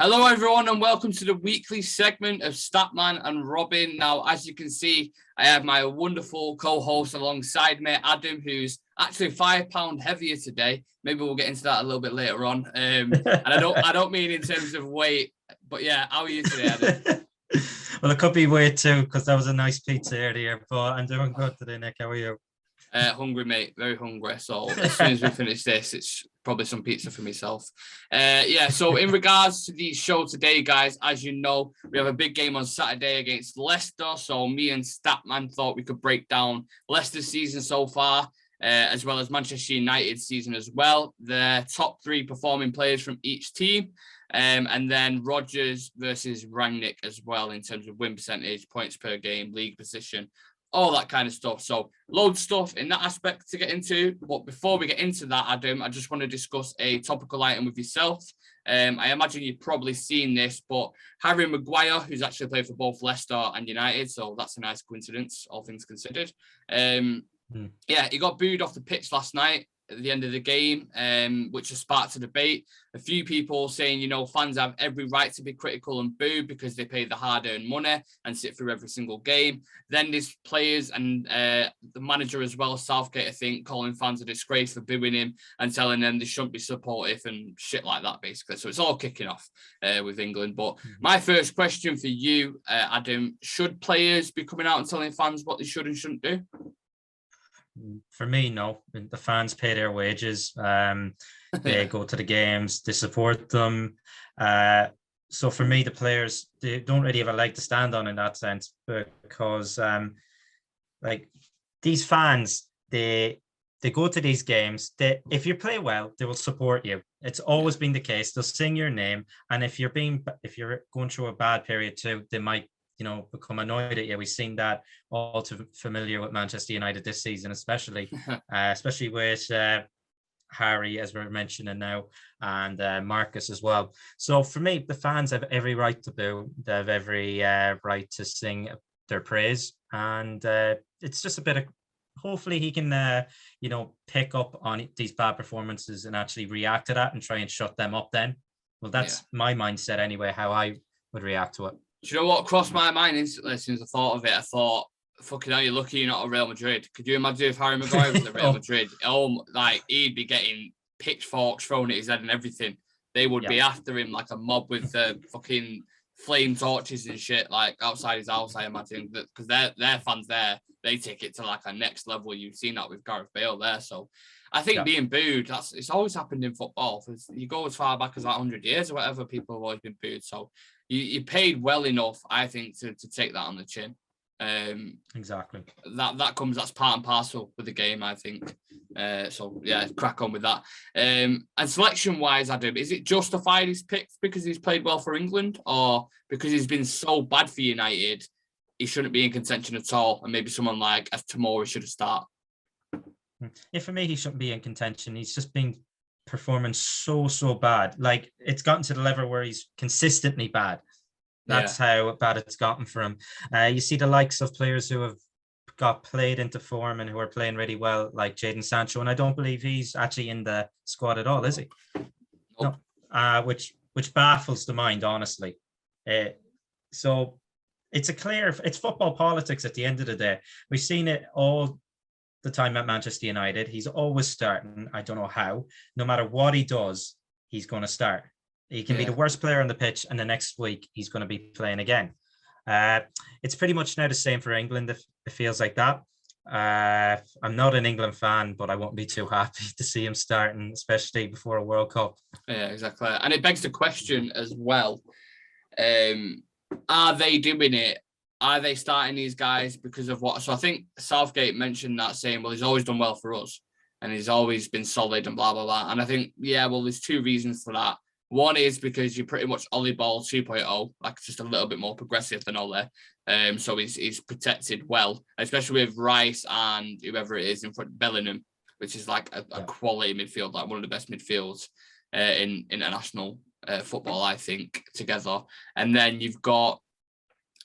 Hello, everyone, and welcome to the weekly segment of Statman and Robin. Now, as you can see, I have my wonderful co-host alongside me, Adam, who's actually £5 heavier today. Maybe we'll get into that a little bit later on. And I don't mean in terms of weight, but yeah, how are you today, Adam? Well, it could be weight too, because that was a nice pizza earlier. But I'm doing good today, Nick. How are you? Hungry, mate. Very hungry. So as soon as we finish this, it's probably some pizza for myself. So in regards to the show today, guys, as you know, we have a big game on Saturday against Leicester. So me and Statman thought we could break down Leicester's season so far, as well as Manchester United's season as well. The top three performing players from each team. And then Rodgers versus Rangnick as well in terms of win percentage, points per game, league position, all that kind of stuff. So loads of stuff in that aspect to get into. But before we get into that, Adam, I just want to discuss a topical item with yourself. I imagine you've probably seen this, but Harry Maguire, who's actually played for both Leicester and United, so that's a nice coincidence, all things considered. He got booed off the pitch last night at the end of the game, which has sparked a debate. A few people saying, fans have every right to be critical and boo because they pay the hard-earned money and sit through every single game. Then there's players and the manager as well, Southgate, I think, calling fans a disgrace for booing him and telling them they shouldn't be supportive and shit like that, basically. So it's all kicking off with England. But my first question for you, Adam, should players be coming out and telling fans what they should and shouldn't do? For me, no. The fans pay their wages. They go to the games. They support them. So for me, the players, they don't really have a leg to stand on in that sense, because these fans, they go to these games. If you play well, they will support you. It's always been the case. They'll sing your name, and if you're going through a bad period too, they might become annoyed at you. We've seen that all too familiar with Manchester United this season, especially with Harry, as we're mentioning now, and Marcus as well. So for me, the fans have every right to boo. They have every right to sing their praise, and it's just a bit of. Hopefully, he can pick up on these bad performances and actually react to that and try and shut them up. Then, well, that's my mindset anyway. How I would react to it. Do you know what crossed my mind instantly as soon as I thought of it? I thought, fucking hell, you're lucky you're not at Real Madrid. Could you imagine if Harry Maguire was at Real Madrid? He'd be getting pitchforks thrown at his head and everything. They would be after him like a mob with fucking flame torches and shit, like outside his house, I imagine. Because their fans there, they take it to like a next level. You've seen that with Gareth Bale there. So I think being booed, it's always happened in football. You go as far back as 100 years or whatever, people have always been booed. So you paid well enough, I think, to take that on the chin. Exactly. That's part and parcel with the game, I think. Crack on with that. And selection-wise, Adam, is it justified he's picked because he's played well for England, or because he's been so bad for United, he shouldn't be in contention at all, and maybe someone like Tomori should have started? Yeah, for me, he shouldn't be in contention. He's just been performing so bad. Like, it's gotten to the level where he's consistently bad. That's how bad it's gotten for him. You see the likes of players who have got played into form and who are playing really well, like Jadon Sancho, and I don't believe he's actually in the squad at all, is he? Nope. No. Which baffles the mind, honestly. So it's football politics at the end of the day. We've seen it all the time at Manchester United. He's always starting. I don't know how. No matter what he does, he's going to start. He can be the worst player on the pitch, and the next week he's going to be playing again. It's pretty much now the same for England. It feels like that. I'm not an England fan, but I won't be too happy to see him starting, especially before a World Cup. Yeah, exactly. And it begs the question as well. Are they doing it? Are they starting these guys because of what? So I think Southgate mentioned that, saying, well, he's always done well for us and he's always been solid and blah, blah, blah. And I think, there's two reasons for that. One is because you're pretty much Ollie Ball 2.0, like just a little bit more progressive than Ollie. So he's protected well, especially with Rice and whoever it is in front of Bellingham, which is like a quality midfield, like one of the best midfields in international football, I think, together. And then you've got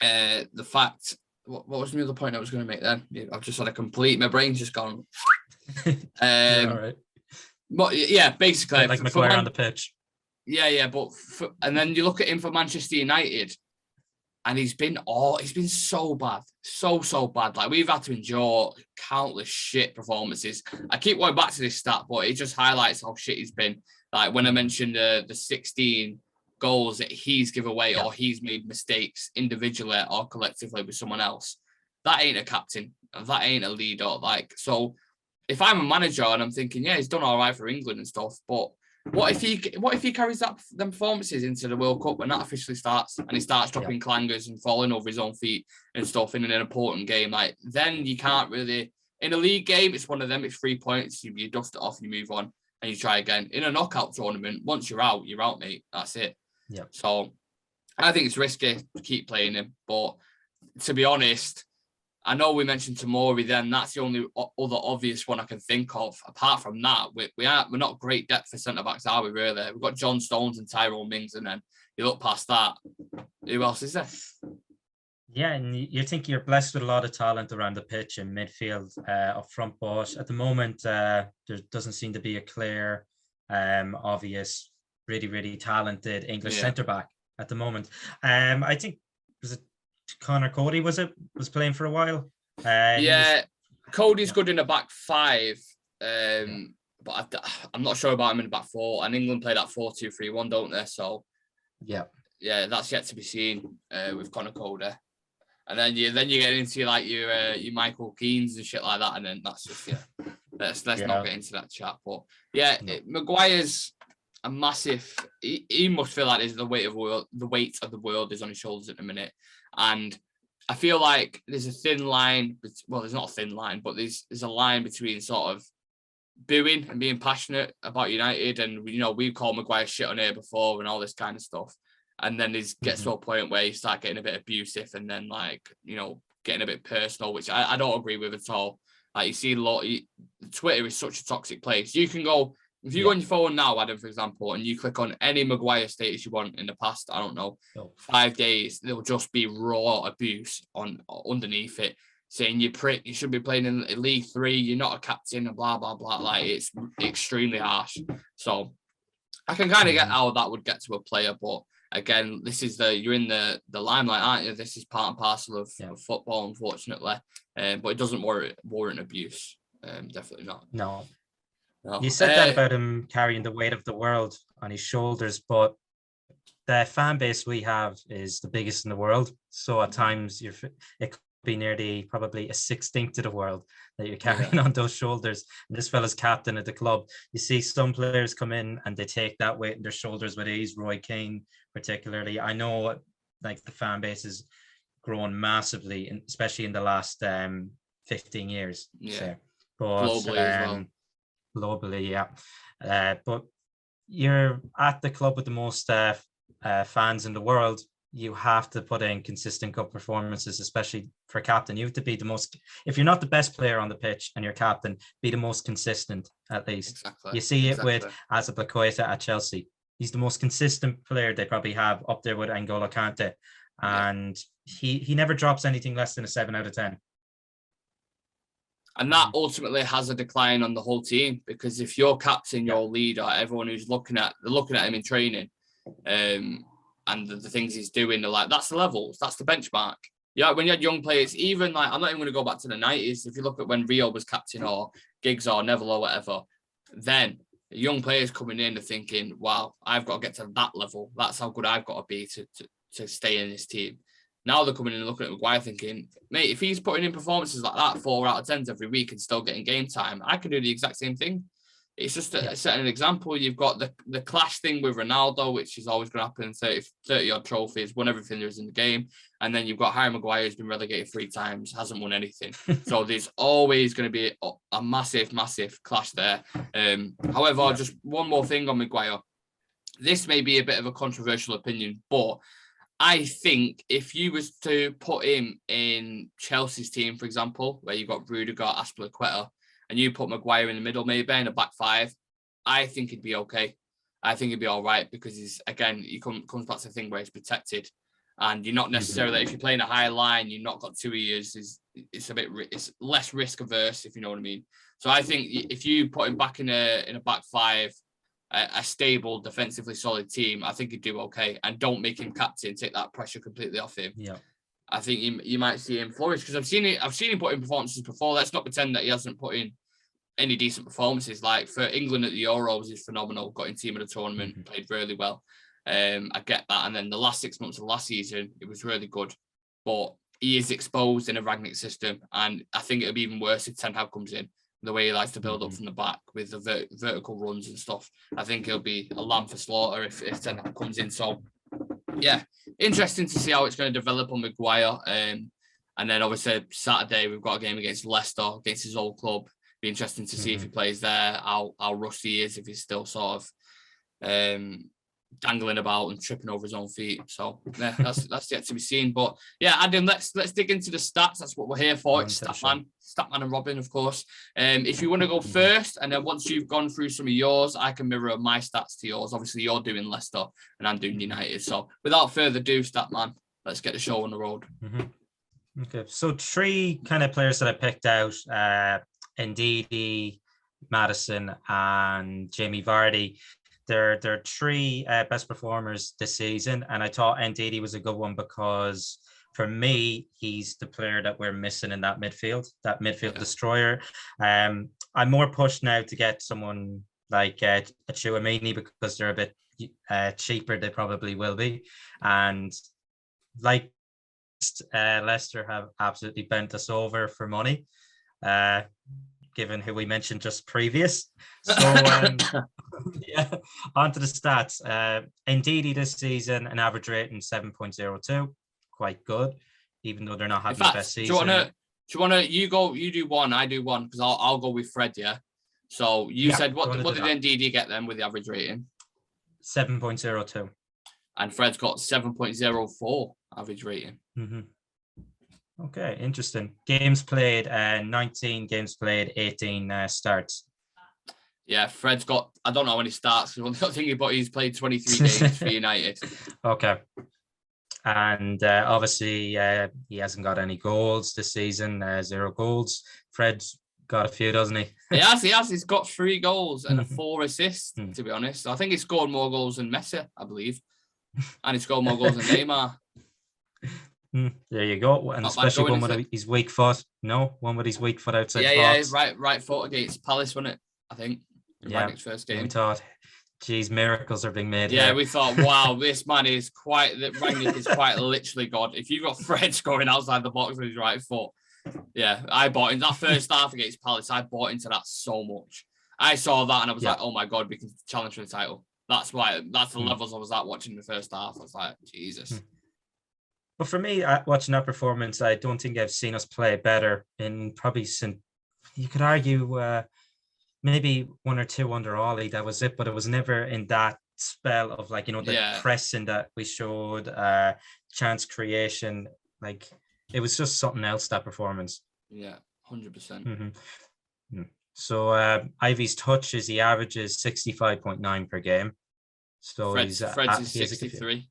the fact, what was the other point I was going to make then? I've just had my brain's just gone. All right. But yeah, basically. Like Maguire on the pitch. Yeah. But and then you look at him for Manchester United, and he's been so bad, so bad. Like, we've had to endure countless shit performances. I keep going back to this stat, but it just highlights how shit he's been. Like, when I mentioned the 16 goals that he's given away, or he's made mistakes individually or collectively with someone else, that ain't a captain. That ain't a leader. Like, so if I'm a manager and I'm thinking, yeah, he's done all right for England and stuff, but what if he carries them performances into the World Cup when that officially starts, and he starts dropping clangers and falling over his own feet and stuff in an important game? Like, then you can't really, in a league game, it's one of them, it's 3 points, you dust it off and you move on and you try again. In a knockout tournament, once you're out, mate. That's it. Yeah. So I think it's risky to keep playing him, but to be honest, I know we mentioned Tomori then. That's the only other obvious one I can think of. Apart from that, we're not great depth for centre-backs, are we, really? We've got John Stones and Tyrone Mings, and then you look past that, who else is there? Yeah, and you think you're blessed with a lot of talent around the pitch in midfield, up front, but at the moment, there doesn't seem to be a clear, obvious, really, really talented English centre-back at the moment. I think, was it Connor Cody was playing for a while? Cody's good in the back five, but I'm not sure about him in the back four. And England play that 4-2-3-1, don't they? So yeah, that's yet to be seen with Connor Cody. And then you get into like your Michael Keanes and shit like that, and then that's just let's not get into that chat. But Maguire's a massive. He must feel like the weight of the world is on his shoulders at the minute. And I feel like there's a thin line. Well, there's not a thin line, but there's a line between sort of booing and being passionate about United, and we've called Maguire shit on here before and all this kind of stuff. And then it gets to a point where you start getting a bit abusive, and then getting a bit personal, which I don't agree with at all. Like, you see Twitter is such a toxic place. You can go. If you go on your phone now, Adam, for example, and you click on any Maguire status you want in the past, I don't know, 5 days, there'll just be raw abuse underneath it, saying you prick, you should be playing in League 3, you're not a captain, and blah, blah, blah. Like, it's extremely harsh. So I can kind of get how that would get to a player, but again, you're in the limelight, aren't you? This is part and parcel of football, unfortunately. But it doesn't warrant abuse. Definitely not. No. You said that about him carrying the weight of the world on his shoulders, but the fan base we have is the biggest in the world. So at times it could be nearly probably a 16th of the world that you're carrying on those shoulders. And this fella's captain of the club. You see some players come in and they take that weight on their shoulders with ease. Roy Keane, particularly. I know like the fan base has grown massively, especially in the last 15 years. Yeah. But globally as well. Globally, but you're at the club with the most fans in the world. You have to put in consistent cup performances, especially for captain. You have to be the most, if you're not the best player on the pitch and you're captain, be the most consistent at least. Exactly. You see it with Azpilicueta at Chelsea. He's the most consistent player they probably have up there with N'Golo Kante. And he never drops anything less than a 7 out of 10. And that ultimately has a decline on the whole team, because if you're captain, your leader, everyone who's looking at him in training, and the things he's doing, they're like, that's the levels, that's the benchmark. Yeah, when you had young players, even like, I'm not even going to go back to the 90s. If you look at when Rio was captain, or Giggs or Neville or whatever, then young players coming in and thinking, wow, I've got to get to that level. That's how good I've got to be to stay in this team. Now they're coming in and looking at Maguire thinking, mate, if he's putting in performances like that, 4 out of 10s every week and still getting game time, I can do the exact same thing. It's just setting an example. You've got the clash thing with Ronaldo, which is always going to happen, 30 odd trophies, won everything there is in the game. And then you've got Harry Maguire, who's been relegated 3 times, hasn't won anything. So there's always going to be a massive, massive clash there. However, just one more thing on Maguire. This may be a bit of a controversial opinion, but I think if you was to put him in Chelsea's team, for example, where you've got Rudiger, Azpilicueta, and you put Maguire in the middle, maybe in a back 5, I think he'd be okay. I think he'd be all right, because he comes back to the thing where he's protected, and you're not necessarily, if you're playing a high line, you're not got 2 years. It's less risk averse, if you know what I mean. So I think if you put him back in a back 5, a stable, defensively solid team, I think he'd do okay. And don't make him captain, take that pressure completely off him. Yeah. I think you might see him flourish, because I've seen him put in performances before. Let's not pretend that he hasn't put in any decent performances. Like for England at the Euros, he's phenomenal. Got in team of the tournament, played really well. I get that. And then the last 6 months of last season, it was really good. But he is exposed in a Rangnick system, and I think it'll be even worse if Ten Hag comes in. The way he likes to build up from the back with the vertical runs and stuff, I think he'll be a lamb for slaughter if Ten Hag comes in. So, yeah, interesting to see how it's going to develop on Maguire. And then obviously Saturday we've got a game against Leicester, against his old club. Be interesting to see if he plays there, how rusty he is, if he's still sort of dangling about and tripping over his own feet. So yeah, that's yet to be seen. But yeah, Adam, let's dig into the stats. That's what we're here for. It's Statman and Robin, of course. If you want to go first, and then once you've gone through some of yours, I can mirror my stats to yours. Obviously, you're doing Leicester and I'm doing United. So without further ado, Statman, let's get the show on the road. Okay, so 3 kind of players that I picked out: Ndidi, Maddison, and Jamie Vardy. They're 3 best performers this season, and I thought Ndidi was a good one because for me, he's the player that we're missing in that midfield destroyer. I'm more pushed now to get someone like a Chouameni because they're a bit cheaper. They probably will be, and like Leicester have absolutely bent us over for money, given who we mentioned just previous. So yeah, on to the stats. Ndidi this season, an average rating 7.02, quite good, even though they're not having the best season. Do you wanna you do one, I do one, because I'll go with Fred, yeah. So you said what did Ndidi get then with the average rating? 7.02. And Fred's got 7.04 average rating. Okay, interesting. Games played, 19 games played, 18 starts. Yeah, Fred's got, I don't know when he starts, I don't think, but he's played 23 games for United. Okay. And obviously, he hasn't got any goals this season, 0 goals. Fred's got a few, doesn't he? He has. He's got 3 goals and 4 assists, to be honest. I think he scored more goals than Messi, I believe. And he scored more goals than Neymar. There you go. And especially one with his weak foot. No, one with his weak foot outside the box. Yeah, right foot against Palace, wasn't it? I think. Rangnick's first game. We thought, geez, miracles are being made. Yeah, here. We thought, wow, this man is Rangnick is quite literally God. If you've got Fred scoring outside the box with his right foot, yeah, I bought into that first half against Palace. I bought into that so much. I saw that and I was like, oh my God, we can challenge for the title. That's the levels I was at watching the first half. I was like, Jesus. But for me, watching that performance, I don't think I've seen us play better in probably since, you could argue, maybe 1 or 2 under Ollie. That was it, but it was never in that spell of the pressing that we showed, chance creation. Like, it was just something else, that performance. Yeah, 100%. So Ivy's touches, he averages 65.9 per game. So Fred's is 63.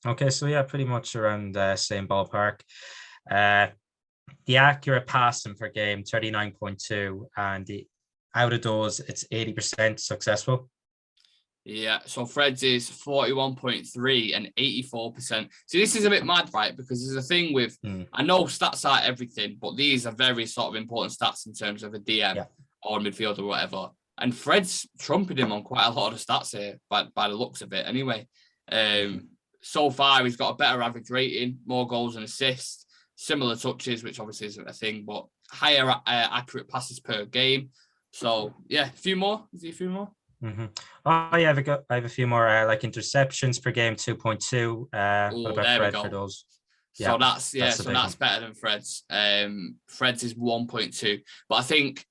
Okay, so yeah, pretty much around the same ballpark. The accurate passing per game, 39.2, and the out of those, it's 80% successful. Yeah, so Fred's is 41.3 and 84%. See, this is a bit mad, right? Because there's a thing with, I know stats are everything, but these are very sort of important stats in terms of a DM or a midfielder or whatever. And Fred's trumping him on quite a lot of the stats here, by the looks of it anyway. So far, he's got a better average rating, more goals and assists, similar touches, which obviously isn't a thing, but higher accurate passes per game. So, yeah, a few more. Is there a few more? Oh, yeah, I have a few more, like interceptions per game, 2.2. What about Fred for those? Yeah, so that's better than Fred's. Fred's is 1.2. But I think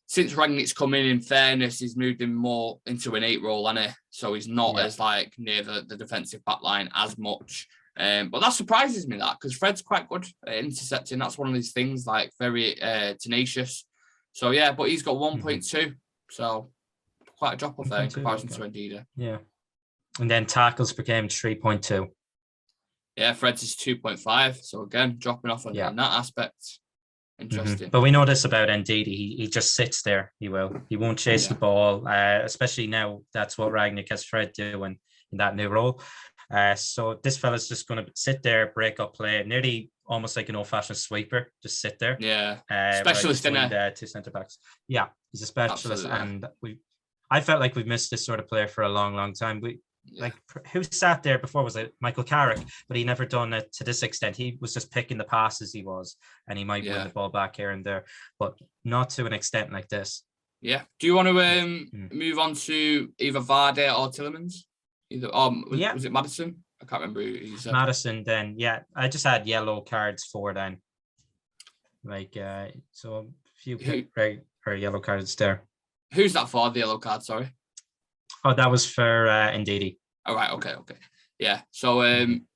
since Rangnick's come in fairness, he's moved him more into an 8 role, hasn't he? So he's not as near the defensive back line as much. But that surprises me, that, because Fred's quite good at intercepting. That's one of these things, like very tenacious. So yeah, but he's got 1.2. So quite a drop off there in comparison to Ndidi. Yeah. And then tackles per game, 3.2. Yeah, Fred's is 2.5. So again, dropping off in that aspect. Interesting. But we know this about Ndidi. He just sits there. He won't chase the ball, especially now. That's what Ragnick has Fred doing in that new role. So this fella's just going to sit there, break up play, nearly almost like an old-fashioned sweeper. Just sit there. Yeah, specialist in there. Two centre backs. Yeah, he's a specialist, absolutely. and I felt like we've missed this sort of player for a long, long time. Like, who sat there before? Was it Michael Carrick? But he never done it to this extent. He was just picking the passes he was, and he might win the ball back here and there, but not to an extent like this. Yeah. Do you want to move on to either Vardy or Tielemans? Was it Maddison? I can't remember who you said. Maddison. Then I just had yellow cards for then. Like so a few yellow cards there. Who's that for? The yellow card? Sorry. Oh, that was for Ndidi. All right. Okay. Yeah. So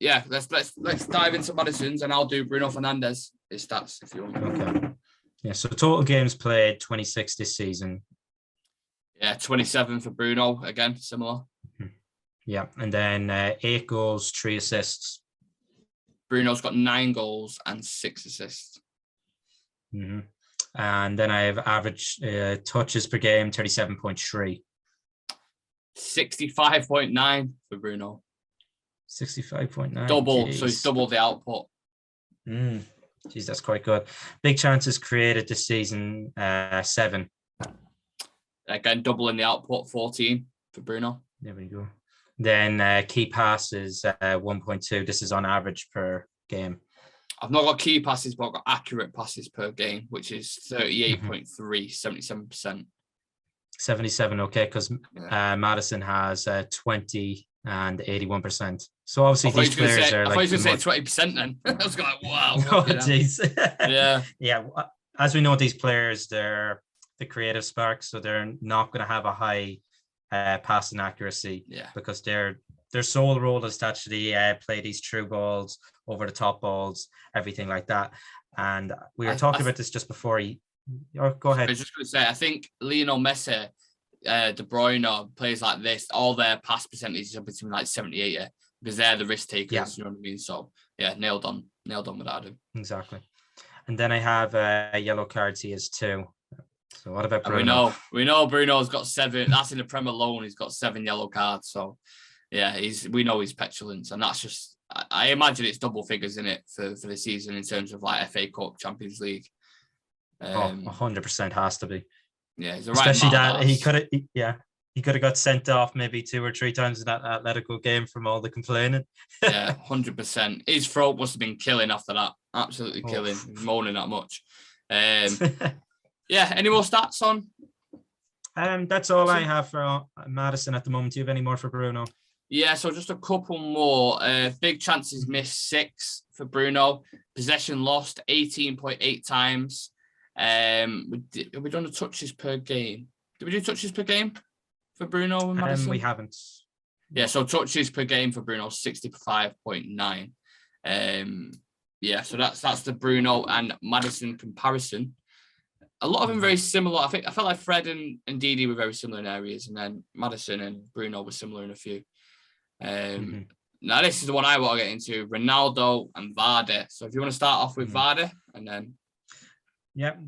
let's dive into Maddison's, and I'll do Bruno Fernandes his stats if you want. Okay. Yeah. So total games played 26 this season. Yeah, 27 for Bruno again, similar. Yeah, and then 8 goals, 3 assists. Bruno's got 9 goals and 6 assists. And then I have average touches per game, 37.3. 65.9 for Bruno. 65.9. Double, so he's doubled the output. Geez, that's quite good. Big chances created this season, 7. Again, doubling the output, 14 for Bruno. There we go. Then key passes, 1.2. This is on average per game. I've not got key passes, but I've got accurate passes per game, which is 38.3, 77%. 77, okay, because Maddison has 20 and 81%. So obviously these players are like... I thought you were going to say 20% then. I was like, wow. Oh, jeez. Yeah. As we know, these players, they're the creative spark, so they're not going to have a high passing accuracy because their sole role is to actually play these through balls, over the top balls, everything like that. And we were talking about this just before go ahead. I was just going to say, I think Lionel Messi, De Bruyne, players like this, all their pass percentages are between like 70-80 because they're the risk takers, you know what I mean? So, nailed on with Adam. Exactly. And then I have yellow cards here too. So what about Bruno? We know Bruno's got 7. That's in the Prem alone. He's got 7 yellow cards. So, we know he's petulant, and that's just. I imagine it's double figures in it for the season in terms of like FA Cup, Champions League. 100% has to be. Yeah, he's especially that he could have got sent off maybe 2 or 3 times in that Atletico game from all the complaining. 100%. His throat must have been killing after that. Absolutely killing. He's moaning that much. Any more stats on? That's all I have for Maddison at the moment. Do you have any more for Bruno? Yeah, so just a couple more. Big chances missed, 6 for Bruno. Possession lost, 18.8 times. Have we done the touches per game? Did we do touches per game for Bruno and Maddison? We haven't. Yeah, so touches per game for Bruno, 65.9. So that's the Bruno and Maddison comparison. A lot of them very similar. I felt like Fred and Ndidi were very similar in areas, and then Maddison and Bruno were similar in a few. Now this is the one I want to get into: Ronaldo and Vardy. So if you want to start off with Vardy, and then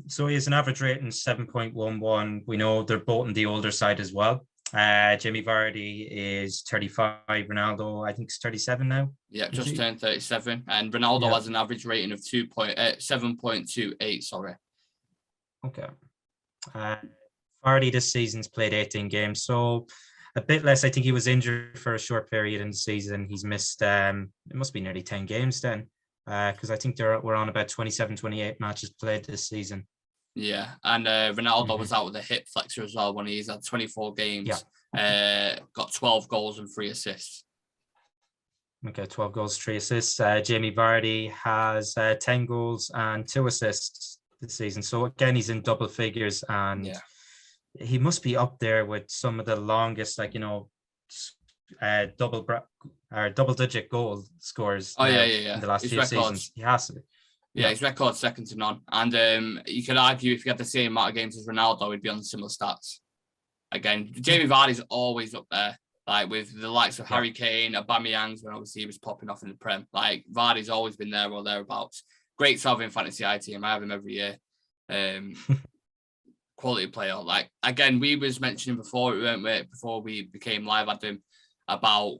so he has an average rating 7.11. We know they're both on the older side as well. Jamie Vardy is 35. Ronaldo, I think, is 37 now. Yeah, just turned 37, and Ronaldo has an average rating of 7.28. Sorry. Okay. Vardy this season's played 18 games, so a bit less. I think he was injured for a short period in the season. He's missed, it must be nearly 10 games then, because I think we're on about 27, 28 matches played this season. Yeah, and Ronaldo was out with a hip flexor as well when he's had 24 games, got 12 goals and 3 assists. Okay, 12 goals, 3 assists. Jamie Vardy has 10 goals and 2 assists this season. So again, he's in double figures, and he must be up there with some of the longest, double-digit goal scores. In the last his few records. Seasons, he has to be. Yeah, his record's second to none. And you could argue if he had the same amount of games as Ronaldo, he'd be on similar stats. Again, Jamie Vardy's always up there, like with the likes of Harry Kane, Aubameyang, when obviously he was popping off in the Prem. Like Vardy's always been there or thereabouts. Great to have in fantasy IT team. I have him every year. Quality player. Like, again, we was mentioning before, before we became live, Adam, about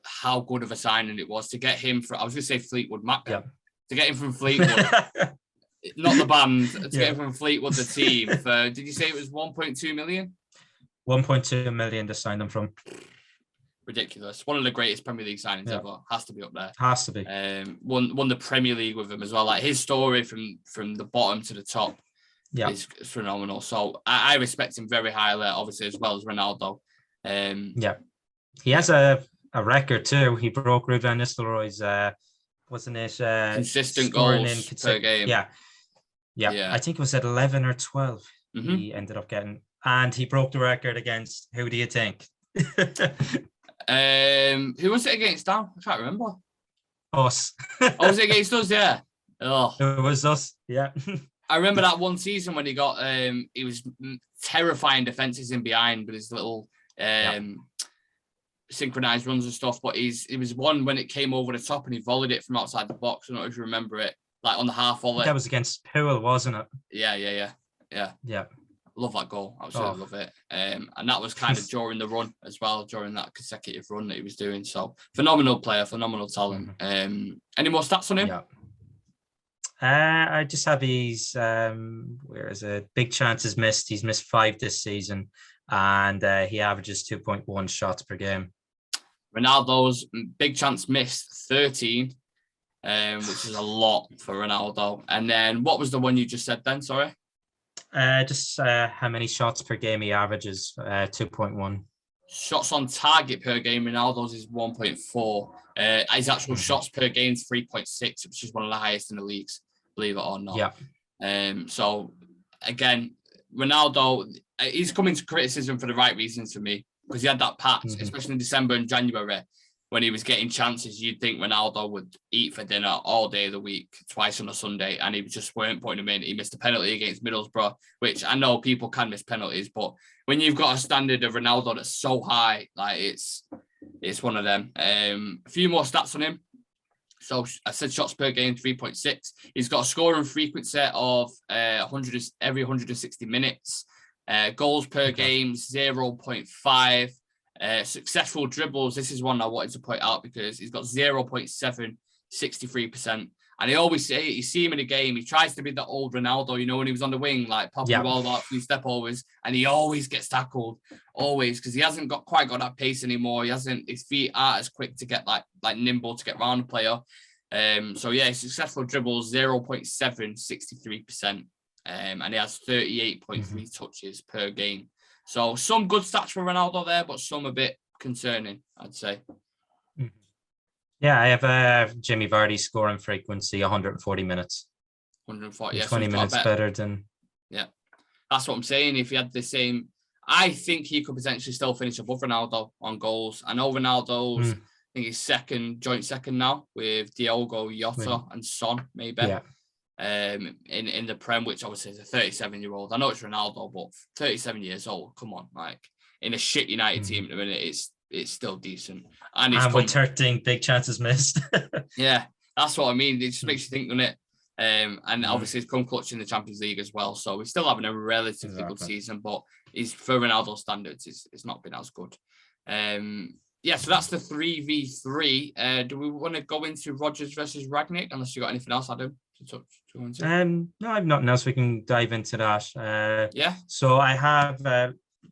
how good of a signing it was to get him from, I was going to say Fleetwood Mac, to get him from Fleetwood, not the band, to get him from Fleetwood, the team, for, did you say it was 1.2 million? 1.2 million to sign them from. Ridiculous. One of the greatest Premier League signings ever. Has to be up there. Has to be. Won the Premier League with him as well. Like, his story from the bottom to the top is phenomenal. So I respect him very highly, obviously, as well as Ronaldo. He has a record too. He broke Ruud van Nistelrooy's wasn't it consistent goals per game. Yeah. I think it was at 11 or 12 he ended up getting, and he broke the record against, who do you think? Who was it against, Dan? I can't remember. Us. Was it against us? Yeah. Oh, it was us. Yeah. I remember that one season when he got he was terrifying defenses in behind with his little synchronized runs and stuff. But it was one when it came over the top and he volleyed it from outside the box. I don't know if you remember it, like on the half volley. That was against Poole, wasn't it? Yeah. Love that goal. Absolutely love it. And that was kind of during the run as well, during that consecutive run that he was doing. So phenomenal player, phenomenal talent. Any more stats on him? Yeah. I just have his where is it? Big chances missed. He's missed 5 this season, and he averages 2.1 shots per game. Ronaldo's big chance missed 13, which is a lot for Ronaldo. And then what was the one you just said then? Sorry. Just how many shots per game he averages, 2.1. Shots on target per game, Ronaldo's is 1.4. His actual shots per game is 3.6, which is one of the highest in the leagues, believe it or not. So, again, Ronaldo, he's coming to criticism for the right reasons for me, because he had that patch, especially in December and January, when he was getting chances. You'd think Ronaldo would eat for dinner all day of the week, twice on a Sunday, and he just weren't putting him in. He missed a penalty against Middlesbrough, which I know people can miss penalties, but when you've got a standard of Ronaldo that's so high, like it's one of them. A few more stats on him. So I said shots per game, 3.6. He's got a scoring frequency of 100 every 160 minutes. Goals per game, 0.5. Successful dribbles, this is one I wanted to point out because he's got 0.7, 63%. And I always say, you see him in a game, he tries to be the old Ronaldo, you know, when he was on the wing, like popping the ball out, free step overs, and he always gets tackled, always, because he hasn't quite got that pace anymore. His feet aren't as quick to get like nimble to get around the player. So yeah, successful dribbles, 0.7, 63%. And he has 38.3 touches per game. So some good stats for Ronaldo there, but some a bit concerning, I'd say. Yeah, I have Jimmy Vardy's scoring frequency, 140 minutes. 140, 20 minutes better than... Yeah, that's what I'm saying. If he had the same... I think he could potentially still finish above Ronaldo on goals. I know Ronaldo's, I think he's joint second now with Diogo Jota and Son, maybe. Yeah. In the Prem, which obviously is a 37-year-old. I know it's Ronaldo, but 37 years old, come on. Like, in a shit United team at the minute, it's still decent. And with 13 big chances missed. Yeah, that's what I mean. It just makes you think, doesn't it? And obviously he's come clutch in the Champions League as well. So he's still having a relatively good season, but for Ronaldo standards, it's not been as good. Yeah, so that's the 3v3. Do we want to go into Rodgers versus Rangnick? Unless you got anything else, Adam, to touch into? No, I have nothing else. We can dive into that. Yeah. So I have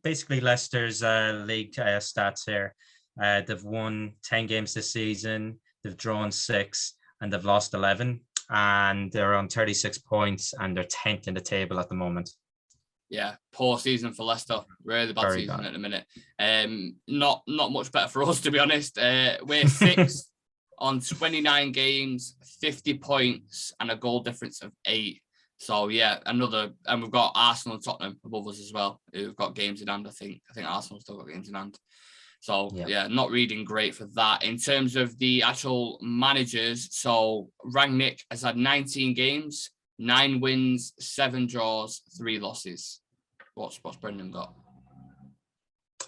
basically Leicester's league stats here. They've won 10 games this season. They've drawn 6 and they've lost 11. And they're on 36 points and they're 10th in the table at the moment. Yeah, poor season for Leicester. Really bad season at the minute. Not much better for us, to be honest. We're 6th on 29 games, 50 points, and a goal difference of 8. So yeah, and we've got Arsenal and Tottenham above us as well, who've got games in hand. I think Arsenal's still got games in hand. So yeah, not reading great for that. In terms of the actual managers, so Rangnick has had 19 games, 9 wins, 7 draws, 3 losses. What's Brendan got?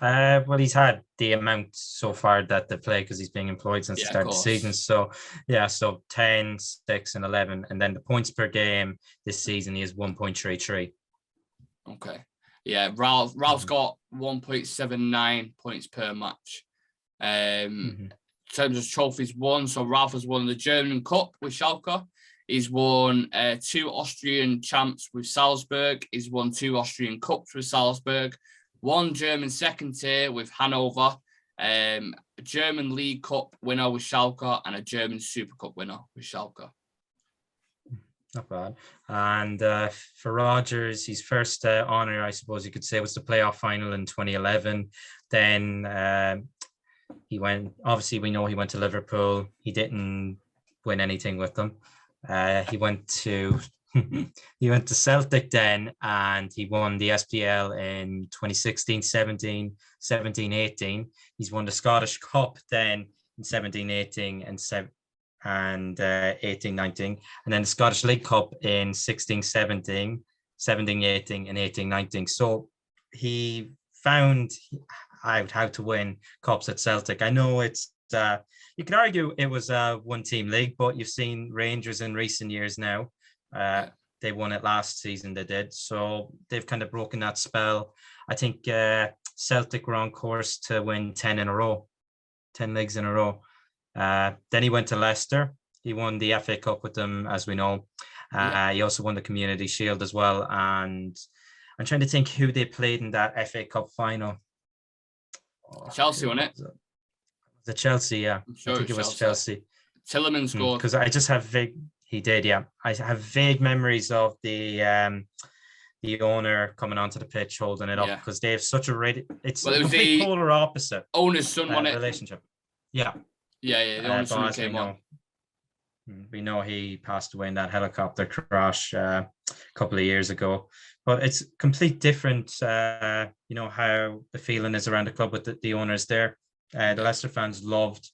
Well, he's had the amount so far that they play because he's being employed since the start of the season. So, yeah, so 10, 6, and 11. And then the points per game this season, he is 1.33. Okay. Yeah, Ralph's got 1.79 points per match. In terms of trophies won, so Ralph has won the German Cup with Schalke. He's won 2 Austrian champs with Salzburg. He's won 2 Austrian Cups with Salzburg. 1 German second tier with Hanover. A German League Cup winner with Schalke and a German Super Cup winner with Schalke. Not bad. And for Rodgers, his first honour, I suppose you could say, was the playoff final in 2011. Then he went, obviously we know he went to Liverpool. He didn't win anything with them. He went to Celtic then, and he won the SPL in 2016, 17, 18. He's won the Scottish Cup then in 17, 18 and 18, 19, and then the Scottish League Cup in 16, 17, 17, 18, and 18, 19. So he found out how to win cups at Celtic. I know it's you could argue it was a one-team league, but you've seen Rangers in recent years now. They won it last season, they did. So they've kind of broken that spell. I think Celtic were on course to win 10 leagues in a row. Then he went to Leicester. He won the FA Cup with them, as we know. He also won the Community Shield as well. And I'm trying to think who they played in that FA Cup final. Chelsea won it. The Chelsea, yeah. Sure, I think it was Chelsea. Tielemans scored. Because I just have he did, yeah. I have vague memories of the owner coming onto the pitch holding it up because they have such a it's a complete polar opposite. Owner's son won it. Relationship. Yeah. Yeah. The owner's son came on. We know he passed away in that helicopter crash a couple of years ago. But it's complete different, how the feeling is around the club with the owners there. The Leicester fans loved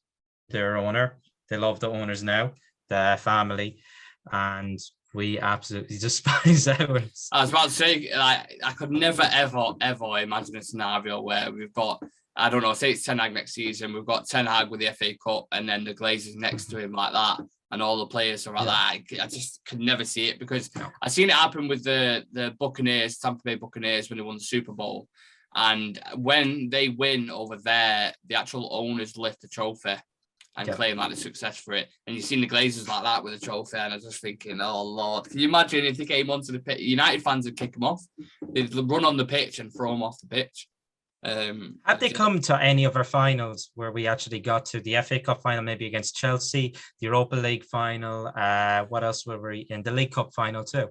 their owner. They love the owners now, the family, and we absolutely despise ours. I was about to say, I could never, ever imagine a scenario where we've got, I don't know, say it's Ten Hag next season, we've got Ten Hag with the FA Cup and then the Glazers next to him like that, and all the players are like that. I just could never see it because I've seen it happen with the Buccaneers, Tampa Bay Buccaneers, when they won the Super Bowl. And when they win over there, the actual owners lift the trophy and claim like the success for it. And you've seen the Glazers like that with the trophy, and I was just thinking, oh Lord, can you imagine if they came onto the pitch? United fans would kick them off. They'd run on the pitch and throw them off the pitch. Have they come to any of our finals where we actually got to the FA Cup final, maybe against Chelsea, the Europa League final? What else were we in? The League Cup final too.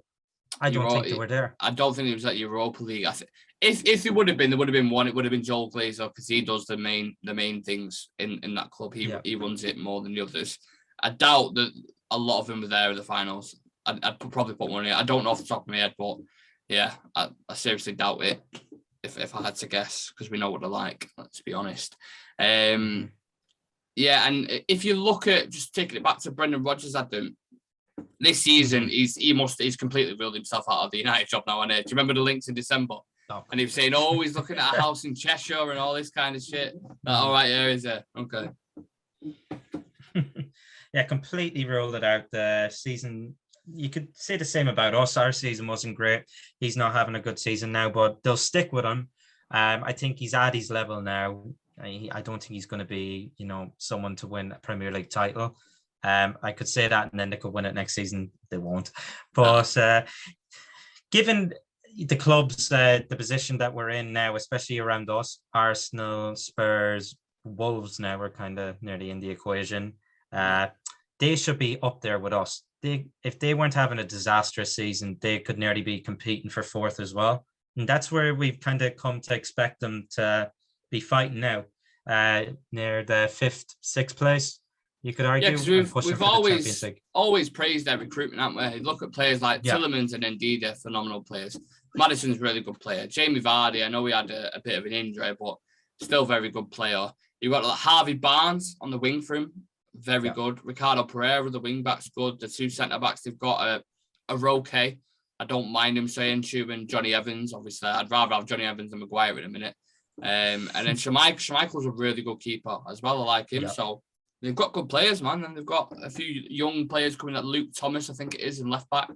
I don't think they were there. I don't think it was at Europa League. If it would have been, there would have been one. It would have been Joel Glazer because he does the main things in that club. He runs it more than the others. I doubt that a lot of them were there in the finals. I'd probably put one in. I don't know off the top of my head, but yeah, I seriously doubt it. If I had to guess, because we know what they're like. Let's be honest. And if you look at just taking it back to Brendan Rodgers, Adam. This season, he's completely ruled himself out of the United job now. And do you remember the links in December? Oh, and he was saying, "Oh, he's looking at a house in Cheshire and all this kind of shit." All right, here is it. Okay. Yeah, completely ruled it out. The season, you could say the same about us. Our season wasn't great. He's not having a good season now, but they'll stick with him. I think he's at his level now. I don't think he's going to be, someone to win a Premier League title. I could say that, and then they could win it next season. They won't. But given the clubs, the position that we're in now, especially around us, Arsenal, Spurs, Wolves now are kind of nearly in the equation. They should be up there with us. If they weren't having a disastrous season, they could nearly be competing for fourth as well. And that's where we've kind of come to expect them to be fighting now, near the 5th, 6th place. You could argue. Yeah, because we've always praised their recruitment, haven't we? Look at players like Tielemans and Ndidi, phenomenal players. Maddison's a really good player. Jamie Vardy, I know he had a bit of an injury, but still very good player. You've got like Harvey Barnes on the wing for him, very good. Ricardo Pereira, the wing back's good. The 2 centre backs they've got are okay. I don't mind him saying Chu and Johnny Evans. Obviously, I'd rather have Johnny Evans than Maguire in a minute. And then Schmeichel's a really good keeper as well. I like him. So they've got good players, man. And they've got a few young players coming at Luke Thomas, I think it is, in left back,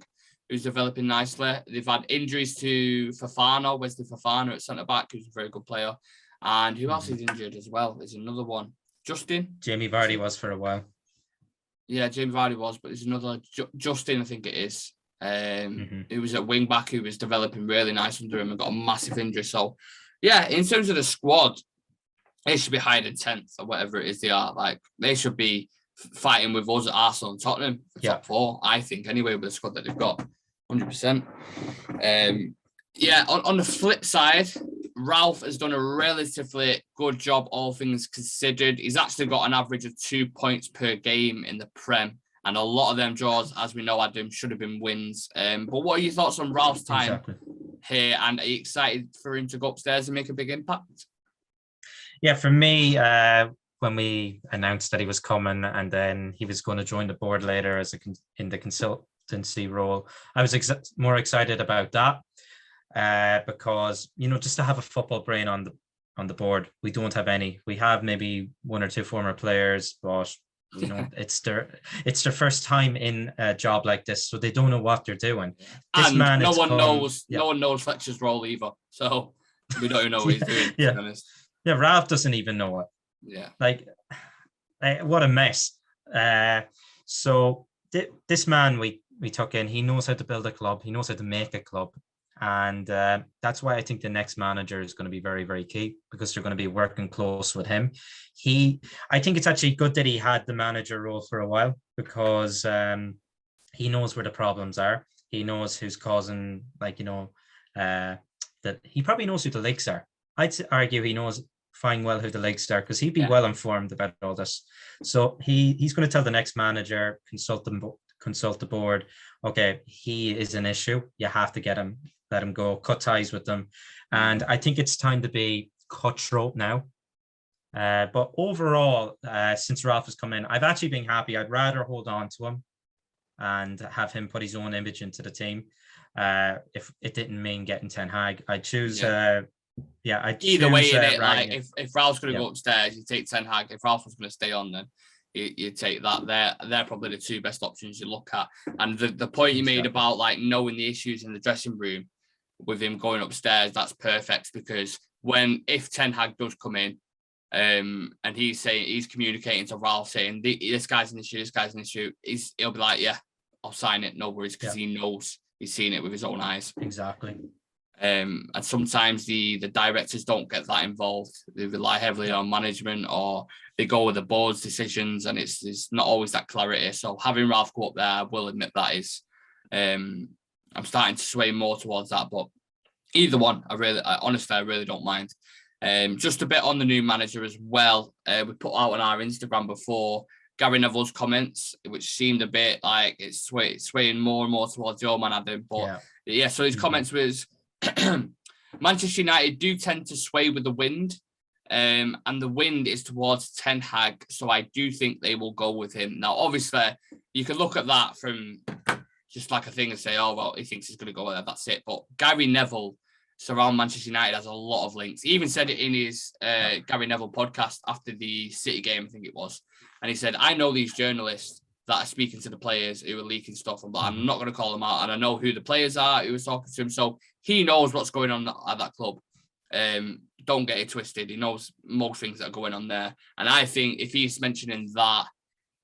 who's developing nicely. They've had injuries to Wesley Fofana at centre back, who's a very good player. And who else is injured as well? There's another one. Jamie Vardy was for a while. Yeah, Jamie Vardy was, but there's another Justin, I think it is. Who was at wing back, who was developing really nice under him and got a massive injury. So, yeah, in terms of the squad, they should be higher than 10th or whatever it is they are. Like, they should be fighting with us at Arsenal and Tottenham for top 4, I think, anyway, with the squad that they've got. 100%. On the flip side, Ralph has done a relatively good job, all things considered. He's actually got an average of 2 points per game in the Prem, and a lot of them draws, as we know, Adam, should have been wins. But what are your thoughts on Ralph's time here, and are you excited for him to go upstairs and make a big impact? Yeah, for me, when we announced that he was coming and then he was going to join the board later as in the consultancy role, I was more excited about that. Because just to have a football brain on the board, we don't have any. We have maybe 1 or 2 former players, but it's their first time in a job like this, so they don't know what they're doing. No one knows Fletcher's role either, so we don't even know what he's doing. To be honest. Yeah, Ralph doesn't even know it. Yeah, like what a mess. So this man we took in, he knows how to build a club. He knows how to make a club. And that's why I think the next manager is going to be very, very key, because they're going to be working close with him. I think it's actually good that he had the manager role for a while, because he knows where the problems are. He knows who's causing, that he probably knows who the leaks are. I'd argue he knows fine well who the leaks are, because he'd be well informed about all this. So he's going to tell the next manager, consult the board. Okay, he is an issue. You have to let him go, cut ties with them. And I think it's time to be cutthroat now. But overall, since Ralph has come in, I've actually been happy. I'd rather hold on to him and have him put his own image into the team. If it didn't mean getting Ten Hag, I'd choose. Either way, if Ralph's going to go upstairs, you take Ten Hag. If Ralph was going to stay on, then you take that. They're probably the 2 best options you look at. And the point you made about knowing the issues in the dressing room with him going upstairs, that's perfect, because if Ten Hag does come in, and he's communicating to Ralph saying this guy's an issue, he'll be like, yeah, I'll sign it, no worries, because he knows, he's seen it with his own eyes. Exactly. And sometimes the directors don't get that involved. They rely heavily on management, or they go with the board's decisions, and it's not always that clarity. So having Ralph go up there, I will admit that is, I'm starting to sway more towards that. But either one, I really don't mind. Just a bit on the new manager as well. We put out on our Instagram before Gary Neville's comments, which seemed a bit like it's swaying more and more towards your man, Adam. But so his comments was, Manchester United do tend to sway with the wind, and the wind is towards Ten Hag, so I do think they will go with him. Now, obviously, you can look at that from just like a thing and say, oh, well, he thinks he's going to go there, that's it. But Gary Neville surround Manchester United has a lot of links. He even said it in his Gary Neville podcast after the City game, I think it was. And he said, I know these journalists that are speaking to the players who are leaking stuff, but I'm not going to call them out. And I know who the players are who was talking to him. So he knows what's going on at that club. Don't get it twisted. He knows most things that are going on there. And I think if he's mentioning that,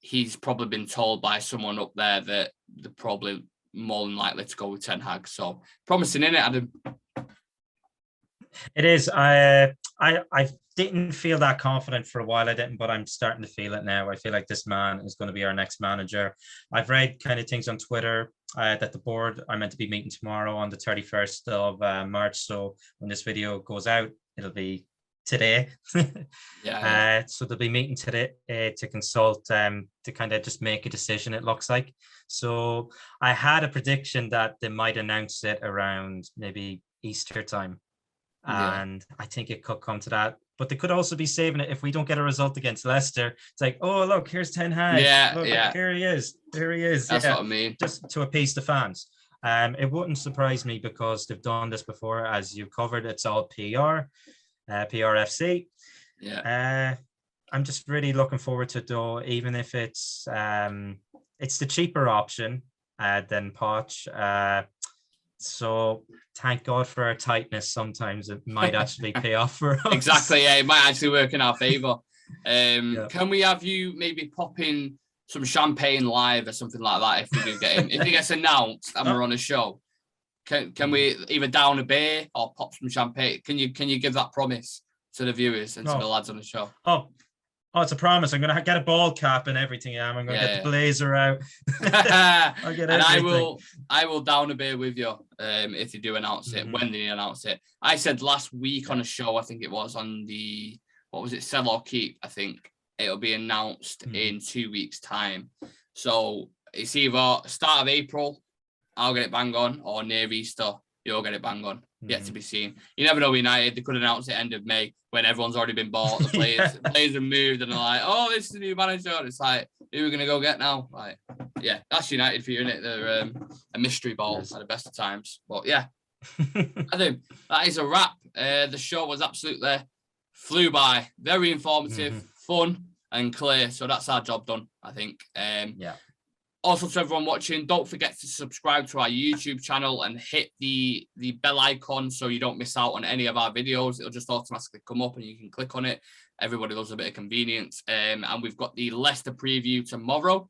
he's probably been told by someone up there that they're probably more than likely to go with Ten Hag. So promising, innit, Adam? It is. I didn't feel that confident for a while. I didn't, but I'm starting to feel it now. I feel like this man is going to be our next manager. I've read kind of things on Twitter that the board are meant to be meeting tomorrow on the 31st of March. So when this video goes out, it'll be today. So they'll be meeting today to consult, to kind of just make a decision, it looks like. So I had a prediction that they might announce it around maybe Easter time. And I think it could come to that. But they could also be saving it if we don't get a result against Leicester. It's like, oh, look, here's Ten Hag. Here he is. That's what I mean. Just to appease the fans. It wouldn't surprise me because they've done this before. As you covered, it's all PR. PRFC. Yeah. I'm just really looking forward to it, though, even if it's the cheaper option than Poch. So thank God for our tightness. Sometimes it might actually pay off for us. Exactly. Yeah, it might actually work in our favour. Can we have you maybe pop in some champagne live or something like that if we do get him? If he gets announced and we're on a show, can we either down a beer or pop some champagne? Can you give that promise to the viewers and to the lads on the show? Oh, it's a promise. I'm going to get a ball cap and everything. I'm going to get the blazer out. I'll get everything. I will down a beer with you if you do announce it. When did you announce it? I said last week on a show, I think it was on the, what was it, Sell or Keep, I think. It'll be announced in 2 weeks' time. So it's either start of April, I'll get it bang on, or near Easter, you'll get it bang on. Yet to be seen. You never know with United. They could announce it end of May when everyone's already been bought. The players have moved and they're like, oh, this is the new manager. And it's like, who are we going to go get now? Like, yeah, that's United for you, isn't it? They're a mystery ball at the best of times. But yeah, I think that is a wrap. The show was absolutely flew by. Very informative, fun and clear. So that's our job done, I think. Also, to everyone watching, don't forget to subscribe to our YouTube channel and hit the bell icon so you don't miss out on any of our videos. It'll just automatically come up and you can click on it. Everybody loves a bit of convenience. And we've got the Leicester preview tomorrow.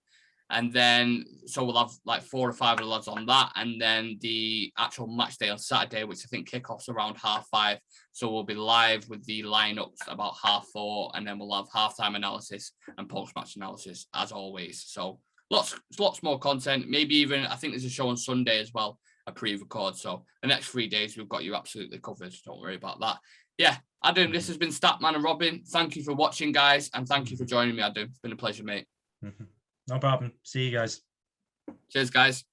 And then, so we'll have like 4 or 5 of the lads on that. And then the actual match day on Saturday, which I think kickoff's around 5:30. So we'll be live with the lineups about 4:30. And then we'll have halftime analysis and post-match analysis as always. So lots more content. Maybe even, I think there's a show on Sunday as well, a pre-record. So the next 3 days, we've got you absolutely covered. Don't worry about that. Yeah, Adam, this has been Statman and Robin. Thank you for watching, guys. And thank you for joining me, Adam. It's been a pleasure, mate. No problem. See you guys. Cheers, guys.